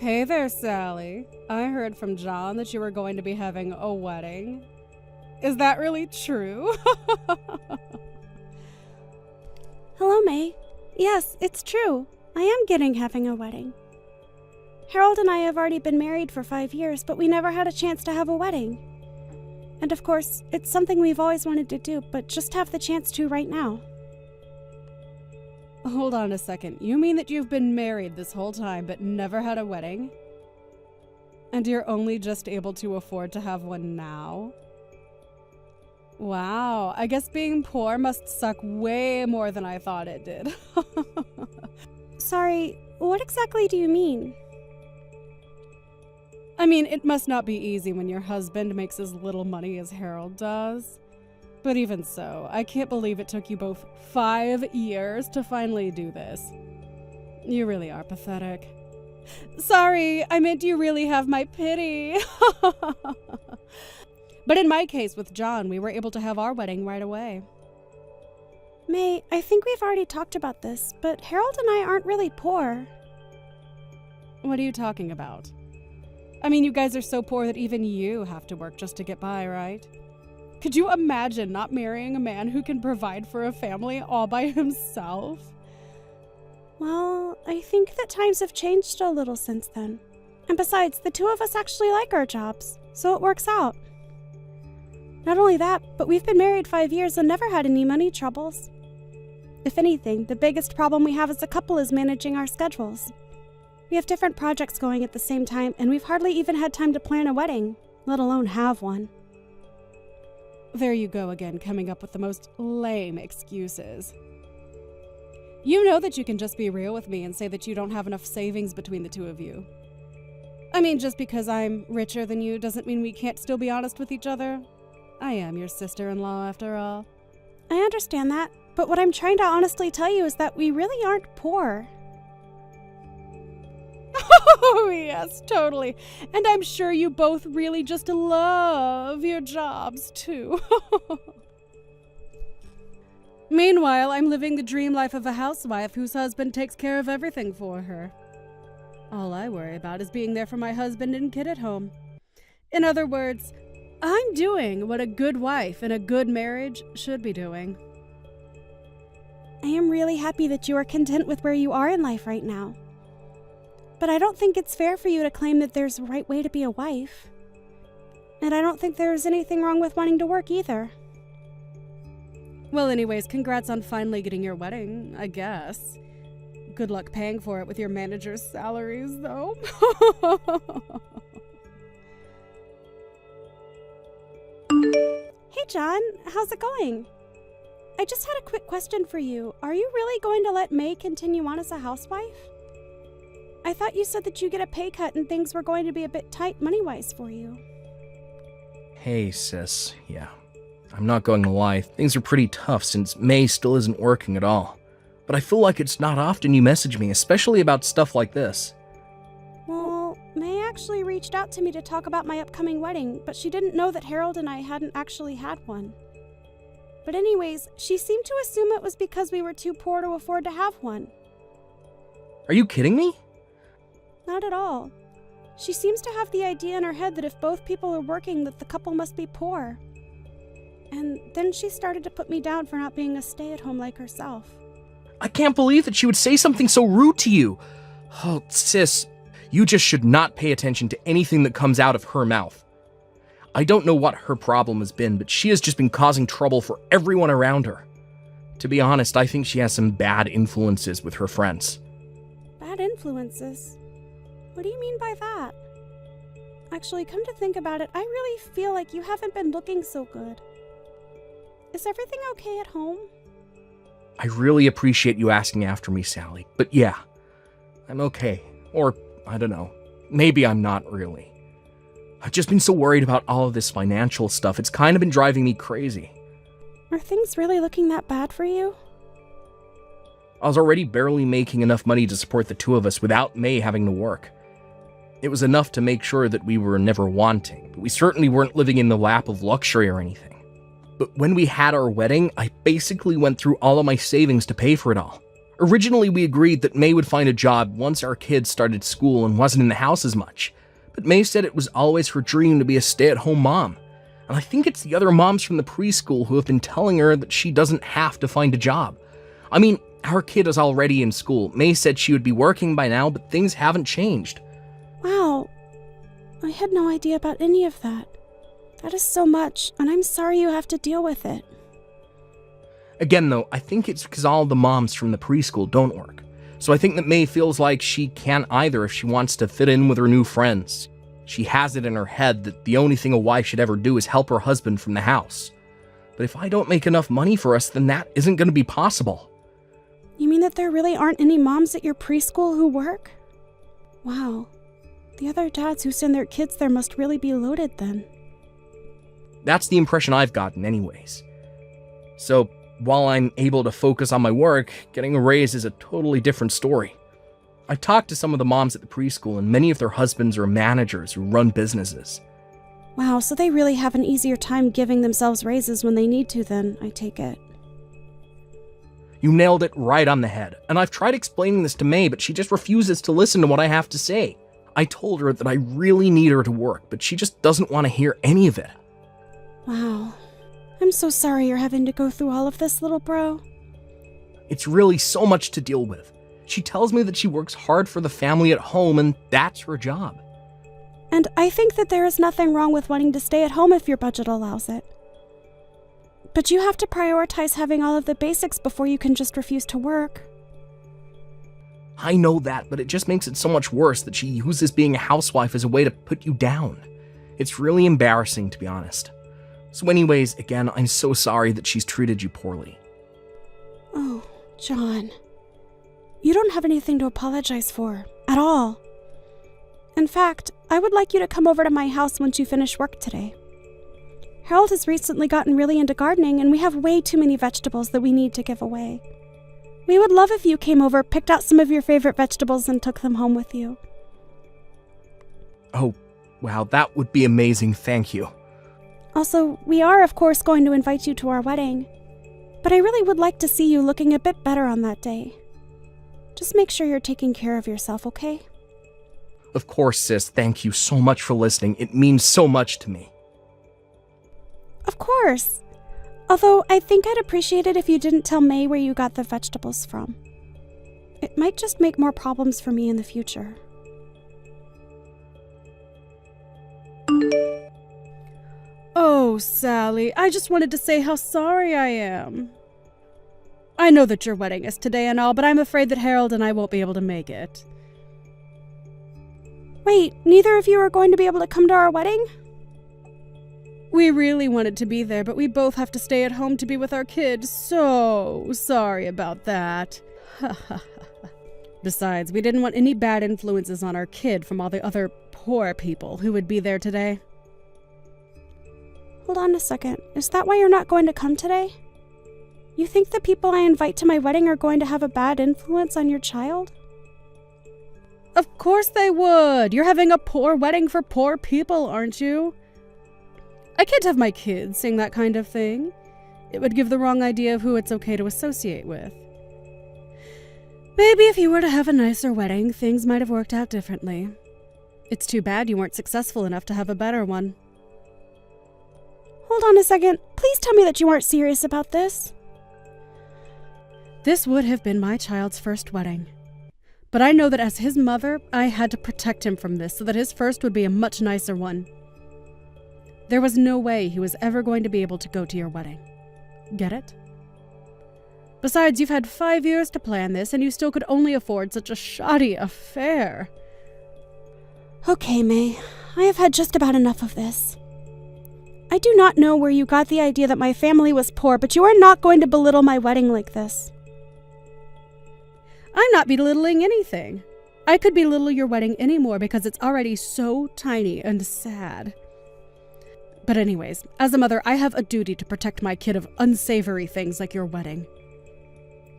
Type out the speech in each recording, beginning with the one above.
Hey there, Sally. I heard from John that you were going to be having a wedding. Is that really true? Hello, May. Yes, it's true. I am having a wedding. Harold and I have already been married for 5 years, but we never had a chance to have a wedding. And of course, it's something we've always wanted to do, but just have the chance to right now. Hold on a second. You mean that you've been married this whole time but never had a wedding? And you're only just able to afford to have one now? Wow, I guess being poor must suck way more than I thought it did. Sorry, what exactly do you mean? I mean, it must not be easy when your husband makes as little money as Harold does. But even so, I can't believe it took you both 5 years to finally do this. You really are pathetic. Sorry, I meant you really have my pity. But in my case with John, we were able to have our wedding right away. May, I think we've already talked about this, but Harold and I aren't really poor. What are you talking about? I mean, you guys are so poor that even you have to work just to get by, right? Could you imagine not marrying a man who can provide for a family all by himself? Well, I think that times have changed a little since then. And besides, the two of us actually like our jobs, so it works out. Not only that, but we've been married 5 years and never had any money troubles. If anything, the biggest problem we have as a couple is managing our schedules. We have different projects going at the same time, and we've hardly even had time to plan a wedding, let alone have one. There you go again, coming up with the most lame excuses. You know that you can just be real with me and say that you don't have enough savings between the two of you. I mean, just because I'm richer than you doesn't mean we can't still be honest with each other. I am your sister-in-law, after all. I understand that, but what I'm trying to honestly tell you is that we really aren't poor. Oh, yes, totally. And I'm sure you both really just love your jobs, too. Meanwhile, I'm living the dream life of a housewife whose husband takes care of everything for her. All I worry about is being there for my husband and kid at home. In other words, I'm doing what a good wife in a good marriage should be doing. I am really happy that you are content with where you are in life right now. But I don't think it's fair for you to claim that there's a right way to be a wife. And I don't think there's anything wrong with wanting to work either. Well, anyways, congrats on finally getting your wedding, I guess. Good luck paying for it with your manager's salaries, though. Hey, John, how's it going? I just had a quick question for you. Are you really going to let May continue on as a housewife? I thought you said that you get a pay cut and things were going to be a bit tight money-wise for you. Hey, sis. Yeah. I'm not going to lie, things are pretty tough since May still isn't working at all. But I feel like it's not often you message me, especially about stuff like this. Well, May actually reached out to me to talk about my upcoming wedding, but she didn't know that Harold and I hadn't actually had one. But anyways, she seemed to assume it was because we were too poor to afford to have one. Are you kidding me? Not at all. She seems to have the idea in her head that if both people are working, that the couple must be poor. And then she started to put me down for not being a stay-at-home like herself. I can't believe that she would say something so rude to you. Oh, sis, you just should not pay attention to anything that comes out of her mouth. I don't know what her problem has been, but she has just been causing trouble for everyone around her. To be honest, I think she has some bad influences with her friends. Bad influences? What do you mean by that? Actually, come to think about it, I really feel like you haven't been looking so good. Is everything okay at home? I really appreciate you asking after me, Sally, but yeah, I'm okay. Or, I don't know, maybe I'm not really. I've just been so worried about all of this financial stuff, it's kind of been driving me crazy. Are things really looking that bad for you? I was already barely making enough money to support the two of us without May having to work. It was enough to make sure that we were never wanting, but we certainly weren't living in the lap of luxury or anything. But when we had our wedding, I basically went through all of my savings to pay for it all. Originally, we agreed that May would find a job once our kids started school and wasn't in the house as much. But May said it was always her dream to be a stay-at-home mom. And I think it's the other moms from the preschool who have been telling her that she doesn't have to find a job. I mean, our kid is already in school. May said she would be working by now, but things haven't changed. Wow. I had no idea about any of that. That is so much, and I'm sorry you have to deal with it. Again, though, I think it's because all the moms from the preschool don't work. So I think that May feels like she can't either if she wants to fit in with her new friends. She has it in her head that the only thing a wife should ever do is help her husband from the house. But if I don't make enough money for us, then that isn't going to be possible. You mean that there really aren't any moms at your preschool who work? Wow. The other dads who send their kids there must really be loaded then. That's the impression I've gotten anyways. So, while I'm able to focus on my work, getting a raise is a totally different story. I've talked to some of the moms at the preschool, and many of their husbands are managers who run businesses. Wow, so they really have an easier time giving themselves raises when they need to then, I take it. You nailed it right on the head, and I've tried explaining this to May, but she just refuses to listen to what I have to say. I told her that I really need her to work, but she just doesn't want to hear any of it. Wow. I'm so sorry you're having to go through all of this, little bro. It's really so much to deal with. She tells me that she works hard for the family at home, and that's her job. And I think that there is nothing wrong with wanting to stay at home if your budget allows it. But you have to prioritize having all of the basics before you can just refuse to work. I know that, but it just makes it so much worse that she uses being a housewife as a way to put you down. It's really embarrassing, to be honest. So anyways, again, I'm so sorry that she's treated you poorly. Oh, John. You don't have anything to apologize for, at all. In fact, I would like you to come over to my house once you finish work today. Harold has recently gotten really into gardening, and we have way too many vegetables that we need to give away. We would love if you came over, picked out some of your favorite vegetables, and took them home with you. Oh, wow, that would be amazing, thank you. Also, we are, of course, going to invite you to our wedding. But I really would like to see you looking a bit better on that day. Just make sure you're taking care of yourself, okay? Of course, sis, thank you so much for listening. It means so much to me. Of course. Although, I think I'd appreciate it if you didn't tell May where you got the vegetables from. It might just make more problems for me in the future. Oh, Sally, I just wanted to say how sorry I am. I know that your wedding is today and all, but I'm afraid that Harold and I won't be able to make it. Wait, neither of you are going to be able to come to our wedding? We really wanted to be there, but we both have to stay at home to be with our kid. So sorry about that. Besides, we didn't want any bad influences on our kid from all the other poor people who would be there today. Hold on a second. Is that why you're not going to come today? You think the people I invite to my wedding are going to have a bad influence on your child? Of course they would. You're having a poor wedding for poor people, aren't you? I can't have my kids saying that kind of thing. It would give the wrong idea of who it's okay to associate with. Maybe if you were to have a nicer wedding, things might have worked out differently. It's too bad you weren't successful enough to have a better one. Hold on a second. Please tell me that you aren't serious about this. This would have been my child's first wedding. But I know that as his mother, I had to protect him from this so that his first would be a much nicer one. There was no way he was ever going to be able to go to your wedding. Get it? Besides, you've had 5 years to plan this, and you still could only afford such a shoddy affair. Okay, May. I have had just about enough of this. I do not know where you got the idea that my family was poor, but you are not going to belittle my wedding like this. I'm not belittling anything. I could belittle your wedding anymore because it's already so tiny and sad. But anyways, as a mother, I have a duty to protect my kid of unsavory things like your wedding.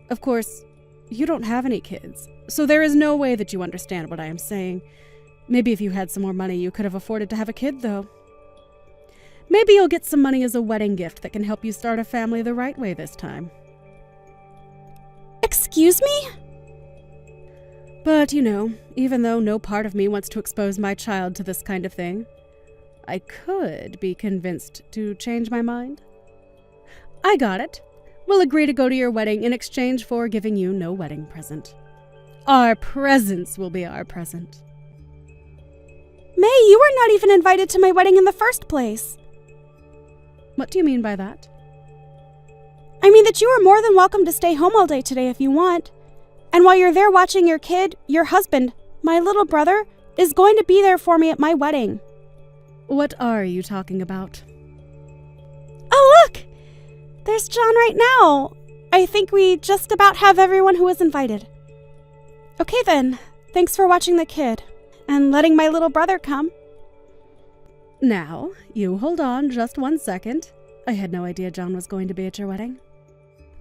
Of course, you don't have any kids, so there is no way that you understand what I am saying. Maybe if you had some more money, you could have afforded to have a kid, though. Maybe you'll get some money as a wedding gift that can help you start a family the right way this time. Excuse Excuse me? But, even though no part of me wants to expose my child to this kind of thing, I could be convinced to change my mind. I got it. We'll agree to go to your wedding in exchange for giving you no wedding present. Our presents will be our present. May, you were not even invited to my wedding in the first place. What do you mean by that? I mean that you are more than welcome to stay home all day today if you want. And while you're there watching your kid, your husband, my little brother, is going to be there for me at my wedding. What are you talking about? Oh, look! There's John right now. I think we just about have everyone who was invited. Okay then, thanks for watching the kid, and letting my little brother come. Now, you hold on just 1 second. I had no idea John was going to be at your wedding.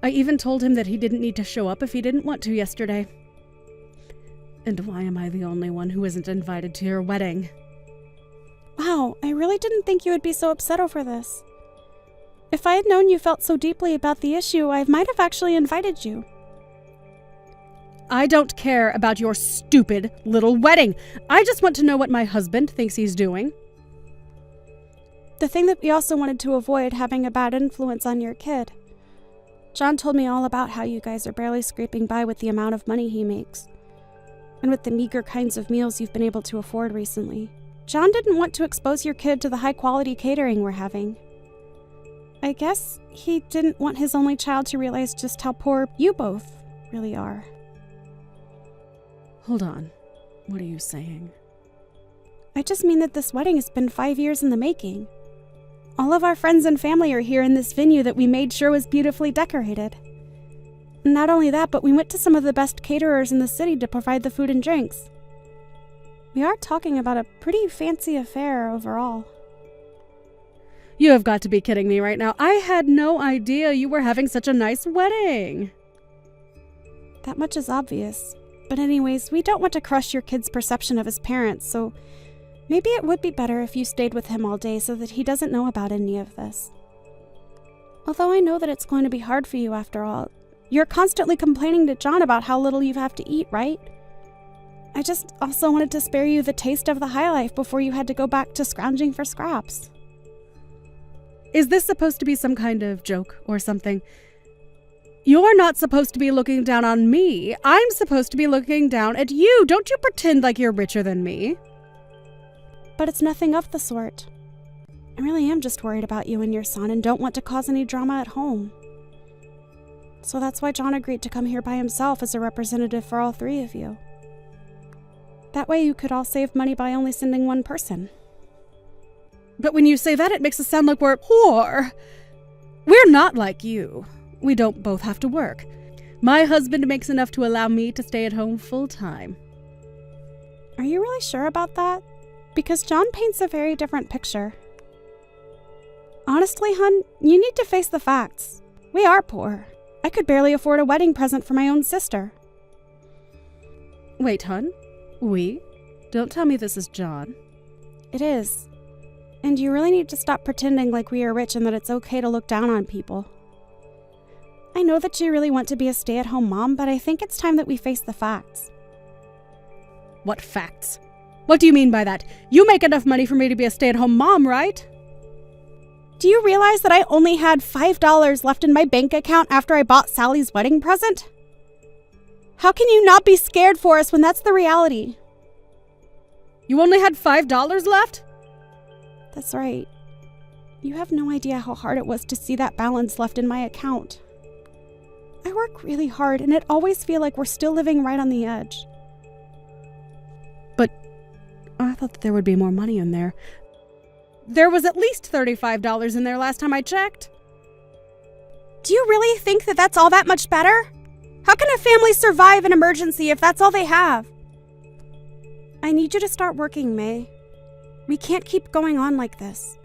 I even told him that he didn't need to show up if he didn't want to yesterday. And why am I the only one who isn't invited to your wedding? Wow, I really didn't think you would be so upset over this. If I had known you felt so deeply about the issue, I might have actually invited you. I don't care about your stupid little wedding. I just want to know what my husband thinks he's doing. The thing that we also wanted to avoid having a bad influence on your kid. John told me all about how you guys are barely scraping by with the amount of money he makes, and with the meager kinds of meals you've been able to afford recently. John didn't want to expose your kid to the high-quality catering we're having. I guess he didn't want his only child to realize just how poor you both really are. Hold on. What are you saying? I just mean that this wedding has been 5 years in the making. All of our friends and family are here in this venue that we made sure was beautifully decorated. Not only that, but we went to some of the best caterers in the city to provide the food and drinks. We are talking about a pretty fancy affair overall. You have got to be kidding me right now. I had no idea you were having such a nice wedding. That much is obvious. But anyways, we don't want to crush your kid's perception of his parents, so maybe it would be better if you stayed with him all day so that he doesn't know about any of this. Although I know that it's going to be hard for you after all. You're constantly complaining to John about how little you have to eat, right? I just also wanted to spare you the taste of the high life before you had to go back to scrounging for scraps. Is this supposed to be some kind of joke or something? You're not supposed to be looking down on me. I'm supposed to be looking down at you. Don't you pretend like you're richer than me. But it's nothing of the sort. I really am just worried about you and your son and don't want to cause any drama at home. So that's why John agreed to come here by himself as a representative for all three of you. That way you could all save money by only sending one person. But when you say that, it makes us sound like we're poor. We're not like you. We don't both have to work. My husband makes enough to allow me to stay at home full time. Are you really sure about that? Because John paints a very different picture. Honestly, hun, you need to face the facts. We are poor. I could barely afford a wedding present for my own sister. Wait, hun? We? Don't tell me this is John. It is. And you really need to stop pretending like we are rich and that it's okay to look down on people. I know that you really want to be a stay-at-home mom, but I think it's time that we face the facts. What facts? What do you mean by that? You make enough money for me to be a stay-at-home mom, right? Do you realize that I only had $5 left in my bank account after I bought Sally's wedding present? How can you not be scared for us when that's the reality? You only had $5 left? That's right. You have no idea how hard it was to see that balance left in my account. I work really hard, and it always feels like we're still living right on the edge. But I thought that there would be more money in there. There was at least $35 in there last time I checked. Do you really think that that's all that much better? How can a family survive an emergency if that's all they have? I need you to start working, May. We can't keep going on like this.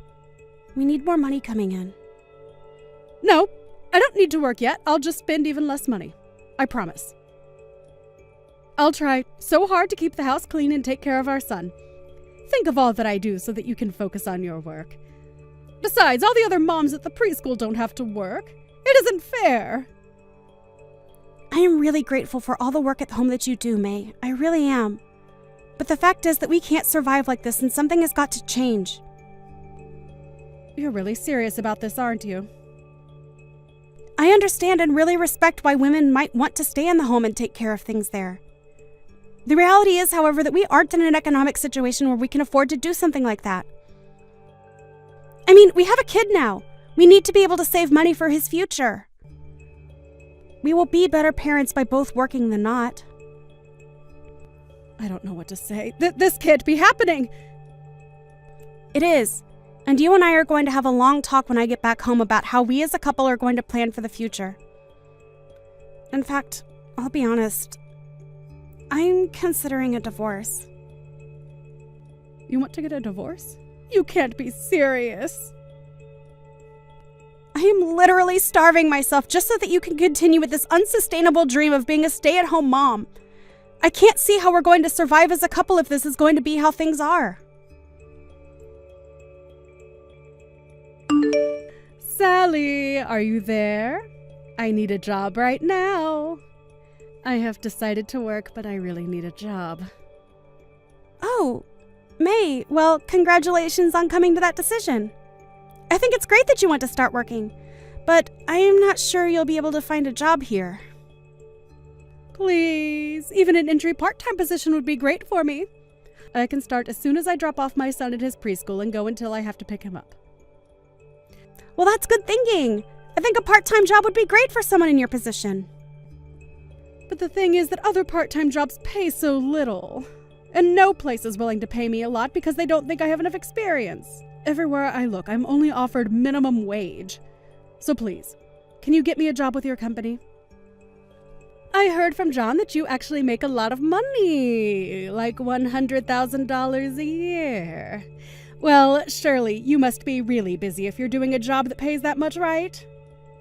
We need more money coming in. No, I don't need to work yet. I'll just spend even less money. I promise. I'll try so hard to keep the house clean and take care of our son. Think of all that I do so that you can focus on your work. Besides, all the other moms at the preschool don't have to work. It isn't fair. I am really grateful for all the work at home that you do, May. I really am. But the fact is that we can't survive like this and something has got to change. You're really serious about this, aren't you? I understand and really respect why women might want to stay in the home and take care of things there. The reality is, however, that we aren't in an economic situation where we can afford to do something like that. I mean, we have a kid now. We need to be able to save money for his future. We will be better parents by both working than not. I don't know what to say. This can't be happening! It is. And you and I are going to have a long talk when I get back home about how we as a couple are going to plan for the future. In fact, I'll be honest. I'm considering a divorce. You want to get a divorce? You can't be serious. I am literally starving myself just so that you can continue with this unsustainable dream of being a stay-at-home mom. I can't see how we're going to survive as a couple if this is going to be how things are. Sally, are you there? I need a job right now. I have decided to work, but I really need a job. Oh, May, well, congratulations on coming to that decision. I think it's great that you want to start working, but I am not sure you'll be able to find a job here. Please, even an entry part-time position would be great for me. I can start as soon as I drop off my son at his preschool and go until I have to pick him up. Well, that's good thinking. I think a part-time job would be great for someone in your position. But the thing is that other part-time jobs pay so little. And no place is willing to pay me a lot because they don't think I have enough experience. Everywhere I look, I'm only offered minimum wage. So please, can you get me a job with your company? I heard from John that you actually make a lot of money, like $100,000 a year. Well, surely you must be really busy if you're doing a job that pays that much, right?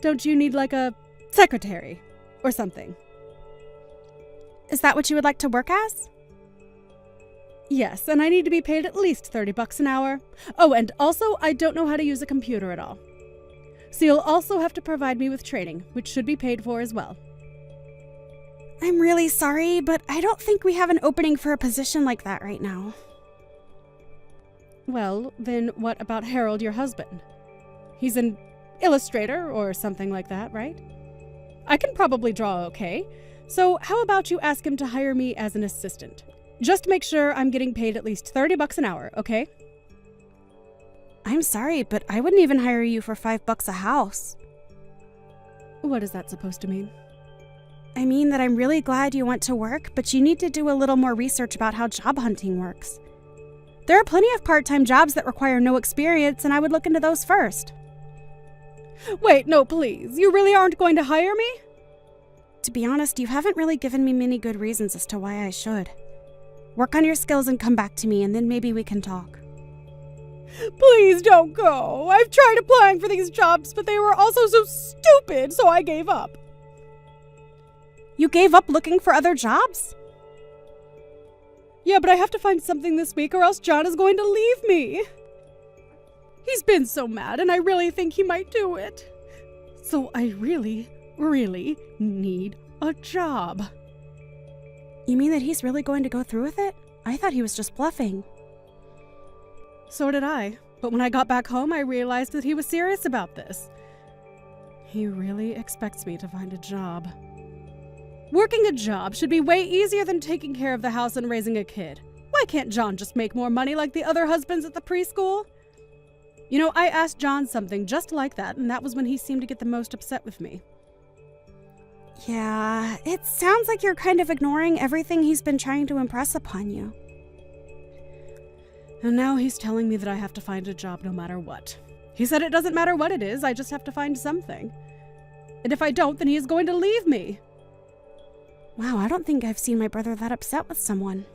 Don't you need like a secretary or something? Is that what you would like to work as? Yes, and I need to be paid at least $30 an hour. Oh, and also, I don't know how to use a computer at all. So you'll also have to provide me with training, which should be paid for as well. I'm really sorry, but I don't think we have an opening for a position like that right now. Well, then what about Harold, your husband? He's an illustrator or something like that, right? I can probably draw okay. So how about you ask him to hire me as an assistant? Just make sure I'm getting paid at least $30 an hour, okay? I'm sorry, but I wouldn't even hire you for $5 a house. What is that supposed to mean? I mean that I'm really glad you want to work, but you need to do a little more research about how job hunting works. There are plenty of part-time jobs that require no experience, and I would look into those first. Wait, no, please. You really aren't going to hire me? To be honest, you haven't really given me many good reasons as to why I should. Work on your skills and come back to me, and then maybe we can talk. Please don't go. I've tried applying for these jobs, but they were also so stupid, so I gave up. You gave up looking for other jobs? Yeah, but I have to find something this week or else John is going to leave me. He's been so mad, and I really think he might do it. So I really, really need a job. You mean that he's really going to go through with it? I thought he was just bluffing. So did I. But when I got back home, I realized that he was serious about this. He really expects me to find a job. Working a job should be way easier than taking care of the house and raising a kid. Why can't John just make more money like the other husbands at the preschool? You know, I asked John something just like that, and that was when he seemed to get the most upset with me. Yeah, it sounds like you're kind of ignoring everything he's been trying to impress upon you. And now he's telling me that I have to find a job no matter what. He said it doesn't matter what it is, I just have to find something. And if I don't, then he is going to leave me. Wow, I don't think I've seen my brother that upset with someone.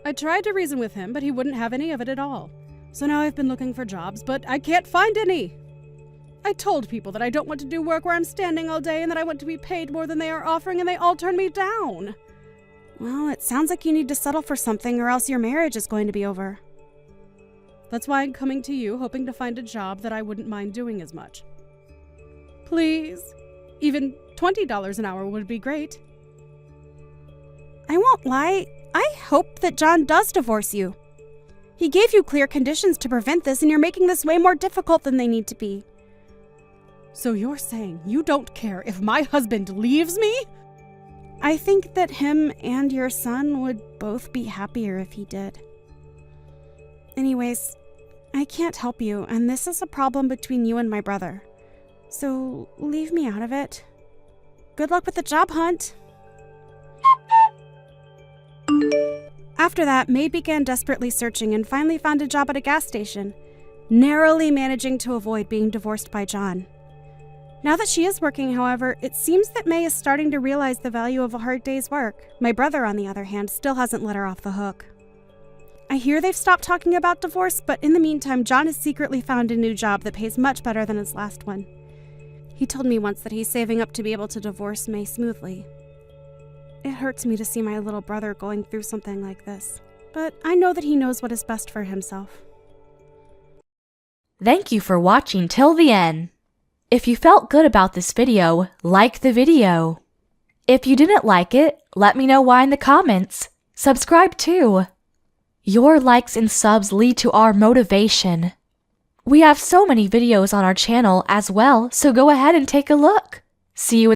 I tried to reason with him, but he wouldn't have any of it at all. So now I've been looking for jobs, but I can't find any. I told people that I don't want to do work where I'm standing all day and that I want to be paid more than they are offering, and they all turn me down. Well, it sounds like you need to settle for something or else your marriage is going to be over. That's why I'm coming to you, hoping to find a job that I wouldn't mind doing as much. Please, even $20 an hour would be great. I won't lie, I hope that John does divorce you. He gave you clear conditions to prevent this, and you're making this way more difficult than they need to be. So you're saying you don't care if my husband leaves me? I think that him and your son would both be happier if he did. Anyways, I can't help you, and this is a problem between you and my brother. So leave me out of it. Good luck with the job hunt. After that, Maid began desperately searching and finally found a job at a gas station, narrowly managing to avoid being divorced by John. Now that she is working, however, it seems that May is starting to realize the value of a hard day's work. My brother, on the other hand, still hasn't let her off the hook. I hear they've stopped talking about divorce, but in the meantime, John has secretly found a new job that pays much better than his last one. He told me once that he's saving up to be able to divorce May smoothly. It hurts me to see my little brother going through something like this, but I know that he knows what is best for himself. Thank you for watching till the end. If you felt good about this video, like the video. If you didn't like it, let me know why in the comments. Subscribe too. Your likes and subs lead to our motivation. We have so many videos on our channel as well, so go ahead and take a look. See you